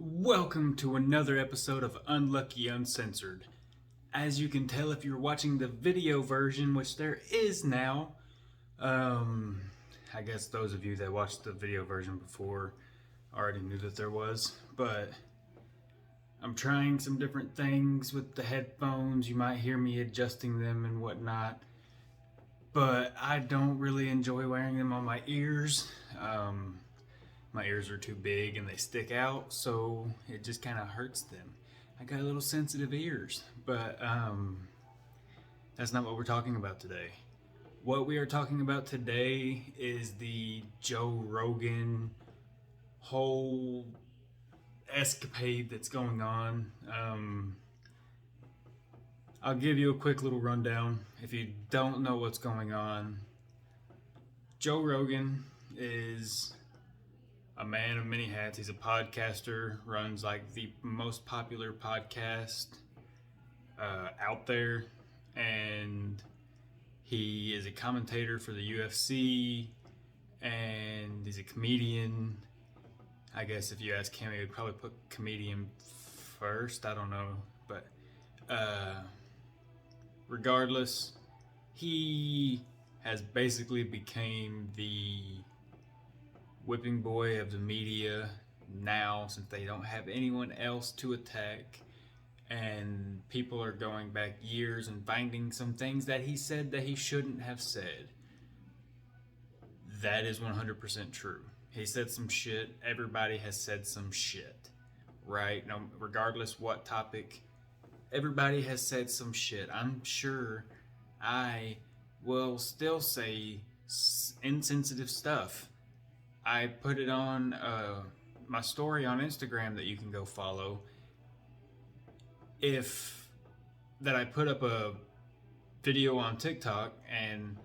Welcome to another episode of Unlucky Uncensored. As you can tell if you're watching the video version, which there is now, I guess those of you that watched the video version before already knew that there was, but I'm trying some different things with the headphones. You might hear me adjusting them and whatnot, but I don't really enjoy wearing them on my ears. My ears are too big and they stick out, so it just kind of hurts them. I got a little sensitive ears, but that's not what we're talking about today. What we are talking about today is the Joe Rogan whole escapade that's going on. I'll give you a quick little rundown. If you don't know what's going on, Joe Rogan is a man of many hats. He's a podcaster, runs like the most popular podcast out there, and he is a commentator for the UFC, and he's a comedian. I guess if you ask him, he would probably put comedian first. I don't know, but regardless, he has basically became the whipping boy of the media now, since they don't have anyone else to attack, and people are going back years and finding some things that he said that he shouldn't have said. That is 100% true. He said some shit. Everybody has said some shit, right? No, regardless what topic, everybody has said some shit. I'm sure I will still say insensitive stuff. I put it on my story on Instagram that you can go follow. That I put up a video on TikTok and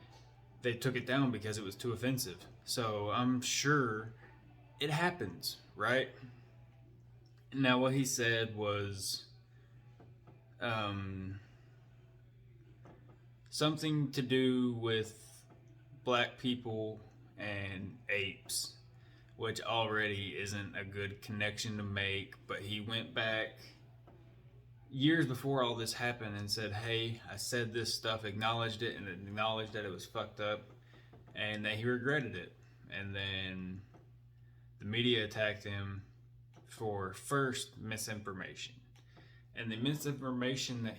they took it down because it was too offensive. So I'm sure it happens, right? Now what he said was something to do with black people and apes, which already isn't a good connection to make. But he went back years before all this happened and said, hey, I said this stuff, acknowledged it, and acknowledged that it was fucked up and that he regretted it. And then the media attacked him for first misinformation. And the misinformation that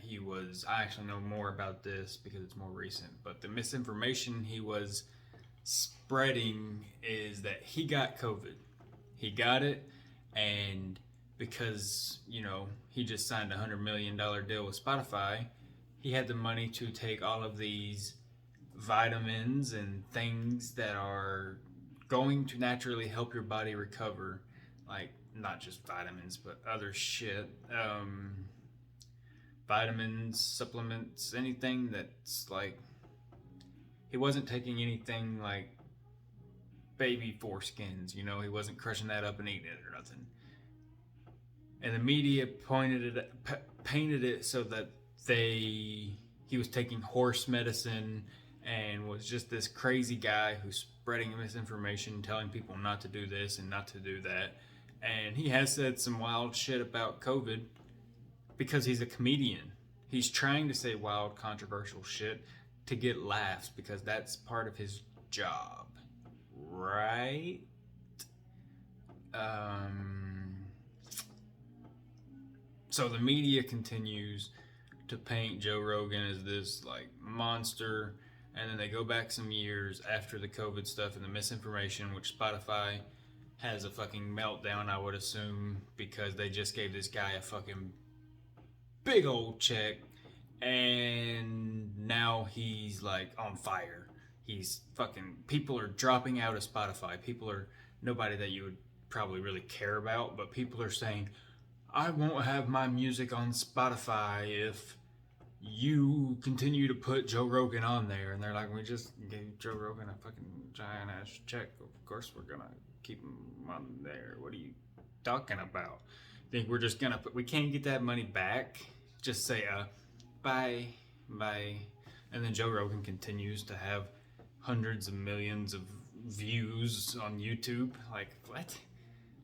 I actually know more about this because it's more recent, but the misinformation he was spreading is that he got COVID. He got it, and because, he just signed a $100 million deal with Spotify, he had the money to take all of these vitamins and things that are going to naturally help your body recover, like not just vitamins, but other shit. Vitamins, supplements, anything that's like, he wasn't taking anything like baby foreskins, he wasn't crushing that up and eating it or nothing. And the media painted it so that he was taking horse medicine and was just this crazy guy who's spreading misinformation, telling people not to do this and not to do that. And he has said some wild shit about COVID because he's a comedian. He's trying to say wild, controversial shit to get laughs because that's part of his job, right? So the media continues to paint Joe Rogan as this like monster, and then they go back some years after the COVID stuff and the misinformation, which Spotify has a fucking meltdown, I would assume, because they just gave this guy a fucking big old check, and now he's like on fire. People are dropping out of Spotify. Nobody that you would probably really care about, but people are saying, I won't have my music on Spotify if you continue to put Joe Rogan on there. And they're like, we just gave Joe Rogan a fucking giant ass check. Of course we're gonna keep him on there. What are you talking about? Think we're just gonna we can't get that money back? Just say bye. And then Joe Rogan continues to have hundreds of millions of views on YouTube. Like, what?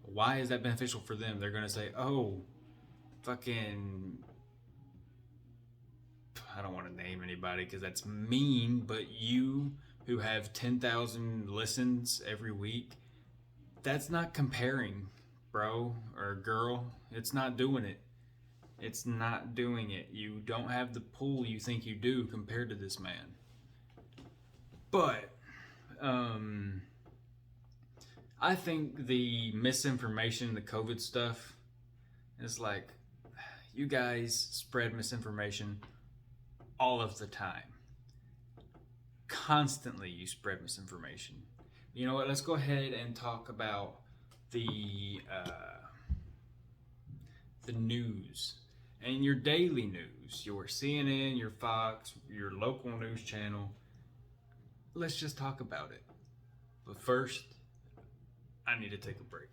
Why is that beneficial for them? They're going to say, oh, fucking, I don't want to name anybody because that's mean, but you who have 10,000 listens every week, that's not comparing, bro or girl. It's not doing it. It's not doing it. You don't have the pull you think you do compared to this man. But I think the misinformation, the COVID stuff, is like, you guys spread misinformation all of the time. Constantly you spread misinformation. You know what? Let's go ahead and talk about the news and your daily news, your CNN, your Fox, your local news channel. Let's just talk about it. But first, I need to take a break.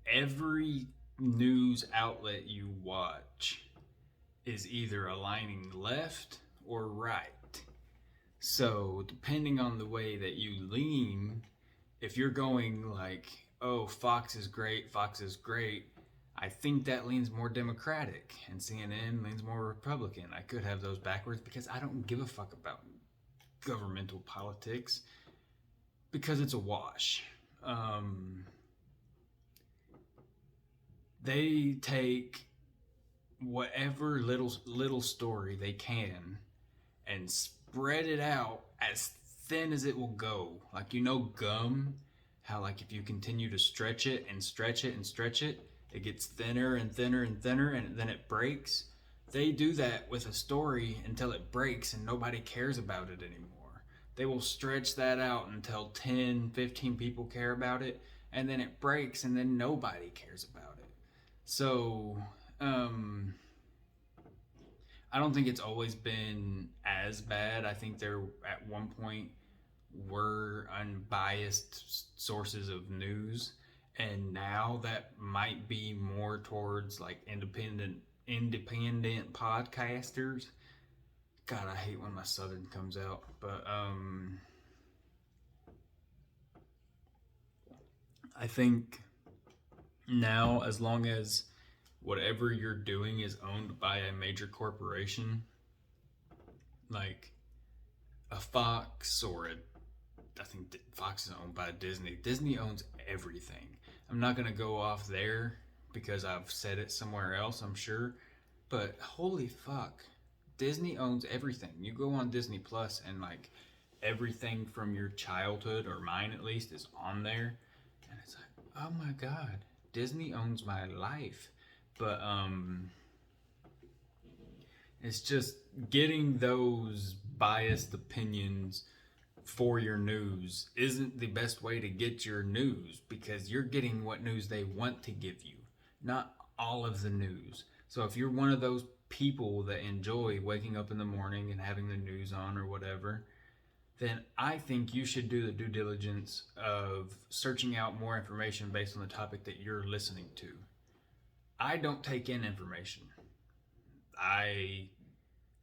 Every news outlet you watch is either aligning left or right. So, depending on the way that you lean, if you're going like, oh, Fox is great, I think that leans more Democratic, and CNN leans more Republican. I could have those backwards because I don't give a fuck about governmental politics because it's a wash. They take whatever little story they can and spread it out as thin as it will go. Like, you know, gum, how like if you continue to stretch it and stretch it and stretch it, it gets thinner and thinner and thinner, and then it breaks. They do that with a story until it breaks and nobody cares about it anymore. They will stretch that out until 10, 15 people care about it, and then it breaks and then nobody cares about it. So, I don't think it's always been as bad. I think there at one point were unbiased sources of news, and now that might be more towards like independent podcasters. God, I hate when my southern comes out, but I think now, as long as whatever you're doing is owned by a major corporation, like a Fox I think Fox is owned by Disney. Disney owns everything. I'm not gonna go off there because I've said it somewhere else, I'm sure, but holy fuck, Disney owns everything. You go on Disney Plus and like everything from your childhood, or mine at least, is on there, and it's like, oh my god, Disney owns my life. But it's just getting those biased opinions for your news isn't the best way to get your news, because you're getting what news they want to give you, not all of the news. So if you're one of those people that enjoy waking up in the morning and having the news on or whatever, then I think you should do the due diligence of searching out more information based on the topic that you're listening to. I don't take in information. I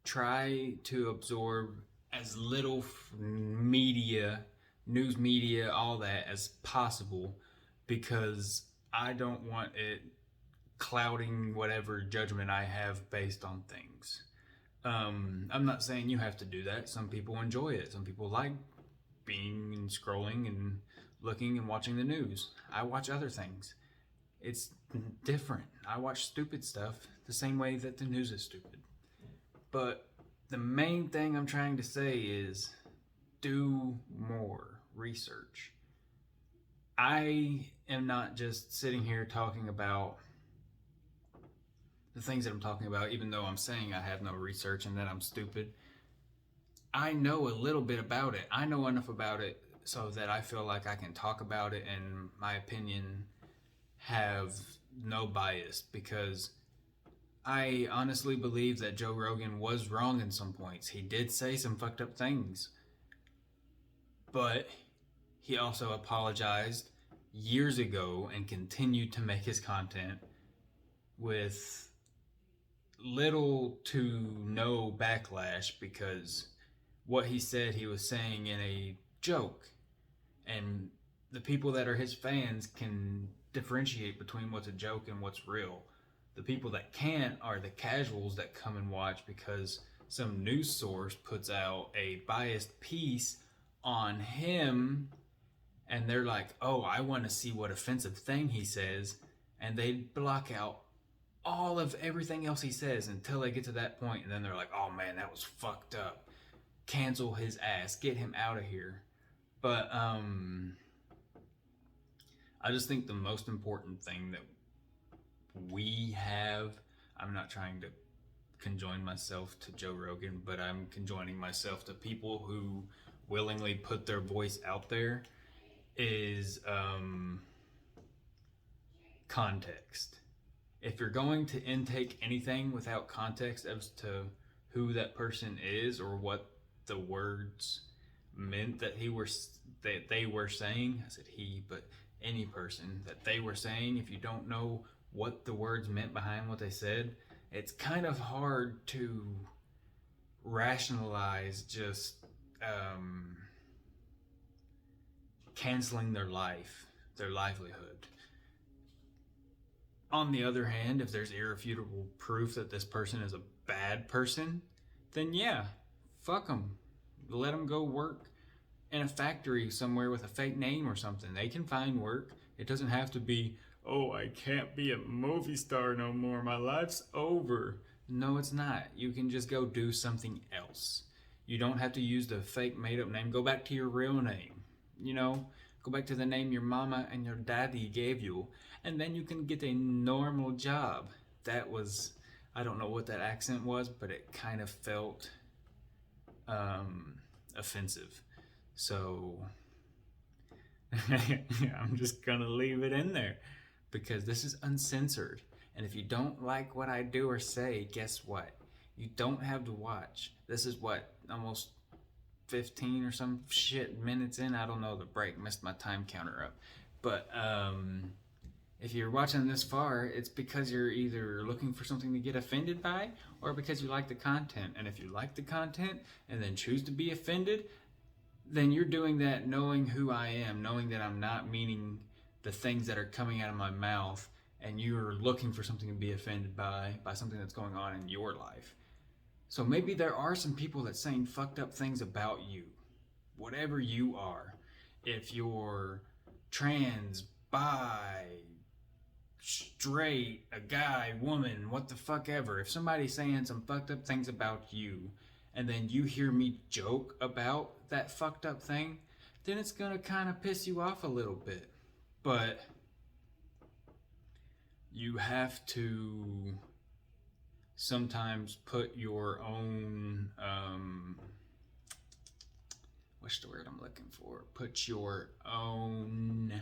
try to absorb as little media, news media, all that as possible, because I don't want it clouding whatever judgment I have based on things. I'm not saying you have to do that. Some people enjoy it. Some people like being and scrolling and looking and watching the news. I watch other things. It's different. I watch stupid stuff the same way that the news is stupid. But the main thing I'm trying to say is do more research. I am not just sitting here talking about the things that I'm talking about, even though I'm saying I have no research and that I'm stupid. I know a little bit about it. I know enough about it so that I feel like I can talk about it and my opinion have no bias, because I honestly believe that Joe Rogan was wrong in some points. He did say some fucked up things, but he also apologized years ago and continued to make his content with little to no backlash, because what he said he was saying in a joke, and the people that are his fans can differentiate between what's a joke and what's real. The people that can't are the casuals that come and watch because some news source puts out a biased piece on him, and they're like, oh, I want to see what offensive thing he says, and they block out all of everything else he says until they get to that point, and then they're like, oh man, that was fucked up. Cancel his ass, get him out of here. But I just think the most important thing that we have, I'm not trying to conjoin myself to Joe Rogan, but I'm conjoining myself to people who willingly put their voice out there, is context. If you're going to intake anything without context as to who that person is or what the words meant that they were saying, I said he, but any person that they were saying, if you don't know what the words meant behind what they said, it's kind of hard to rationalize just canceling their livelihood. On the other hand, if there's irrefutable proof that this person is a bad person, then yeah, fuck them. Let them go work in a factory somewhere with a fake name or something. They can find work. It doesn't have to be, oh, I can't be a movie star no more. My life's over. No, it's not. You can just go do something else. You don't have to use the fake made up name. Go back to your real name. Go back to the name your mama and your daddy gave you, and then you can get a normal job. That was, I don't know what that accent was, but it kind of felt offensive. So I'm just gonna leave it in there because this is uncensored. And if you don't like what I do or say, guess what? You don't have to watch. This is what, almost 15 or some shit minutes in. I don't know, the break messed my time counter up. But if you're watching this far, it's because you're either looking for something to get offended by or because you like the content. And if you like the content and then choose to be offended, then you're doing that knowing who I am, knowing that I'm not meaning the things that are coming out of my mouth, and you're looking for something to be offended by something that's going on in your life. So maybe there are some people that saying fucked up things about you, whatever you are. If you're trans, bi, straight, a guy, woman, what the fuck ever. If somebody's saying some fucked up things about you, and then you hear me joke about that fucked up thing, then it's gonna kind of piss you off a little bit. But you have to sometimes put your own, what's the word I'm looking for? Put your own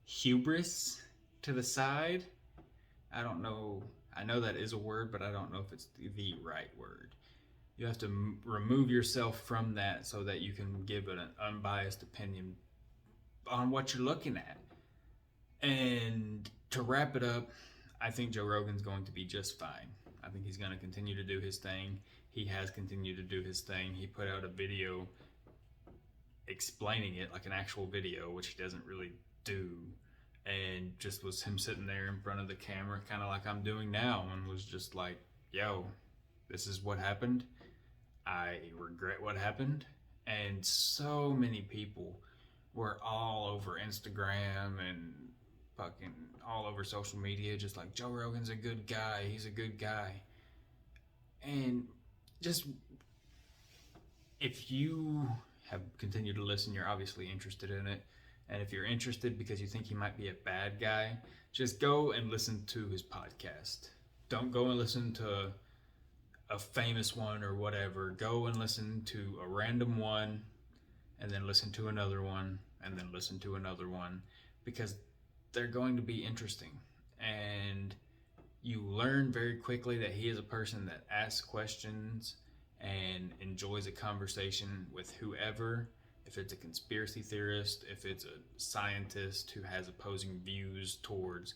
hubris to the side. I don't know. I know that is a word, but I don't know if it's the right word. You have to remove yourself from that so that you can give an unbiased opinion on what you're looking at. And to wrap it up, I think Joe Rogan's going to be just fine. I think he's going to continue to do his thing. He has continued to do his thing. He put out a video explaining it, like an actual video, which he doesn't really do. And just was him sitting there in front of the camera, kind of like I'm doing now, and was just like, yo, this is what happened. I regret what happened. And so many people were all over Instagram and fucking all over social media, just like, Joe Rogan's a good guy. He's a good guy. And just, if you have continued to listen, you're obviously interested in it. And if you're interested because you think he might be a bad guy, just go and listen to his podcast. Don't go and listen to a famous one or whatever. Go and listen to a random one, and then listen to another one, and then listen to another one, because they're going to be interesting. And you learn very quickly that he is a person that asks questions and enjoys a conversation with whoever. If it's a conspiracy theorist, if it's a scientist who has opposing views towards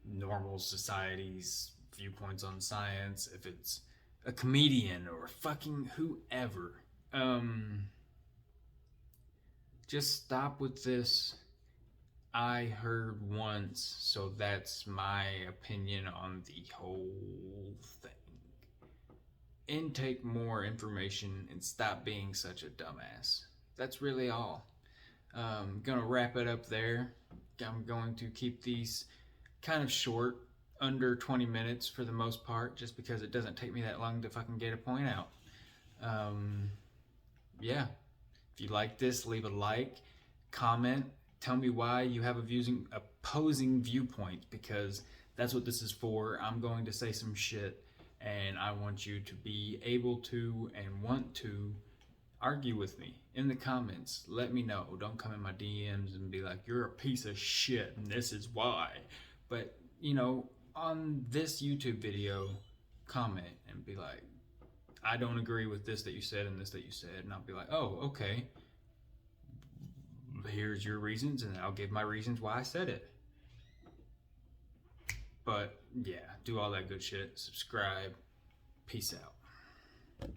normal society's viewpoints on science, if it's a comedian or fucking whoever. just stop with this. I heard once, so that's my opinion on the whole thing. Intake more information and stop being such a dumbass. That's really all. Gonna wrap it up there. I'm going to keep these kind of short, under 20 minutes for the most part, just because it doesn't take me that long to fucking get a point out. Yeah. If you like this, leave a like, comment, tell me why you have opposing viewpoint, because that's what this is for. I'm going to say some shit, and I want you to be able to and want to argue with me in the comments. Let me know. Don't come in my DMs and be like, you're a piece of shit and this is why. But, on this YouTube video, comment and be like, I don't agree with this that you said and this that you said. And I'll be like, oh, okay. Here's your reasons, and I'll give my reasons why I said it. But yeah, do all that good shit. Subscribe. Peace out.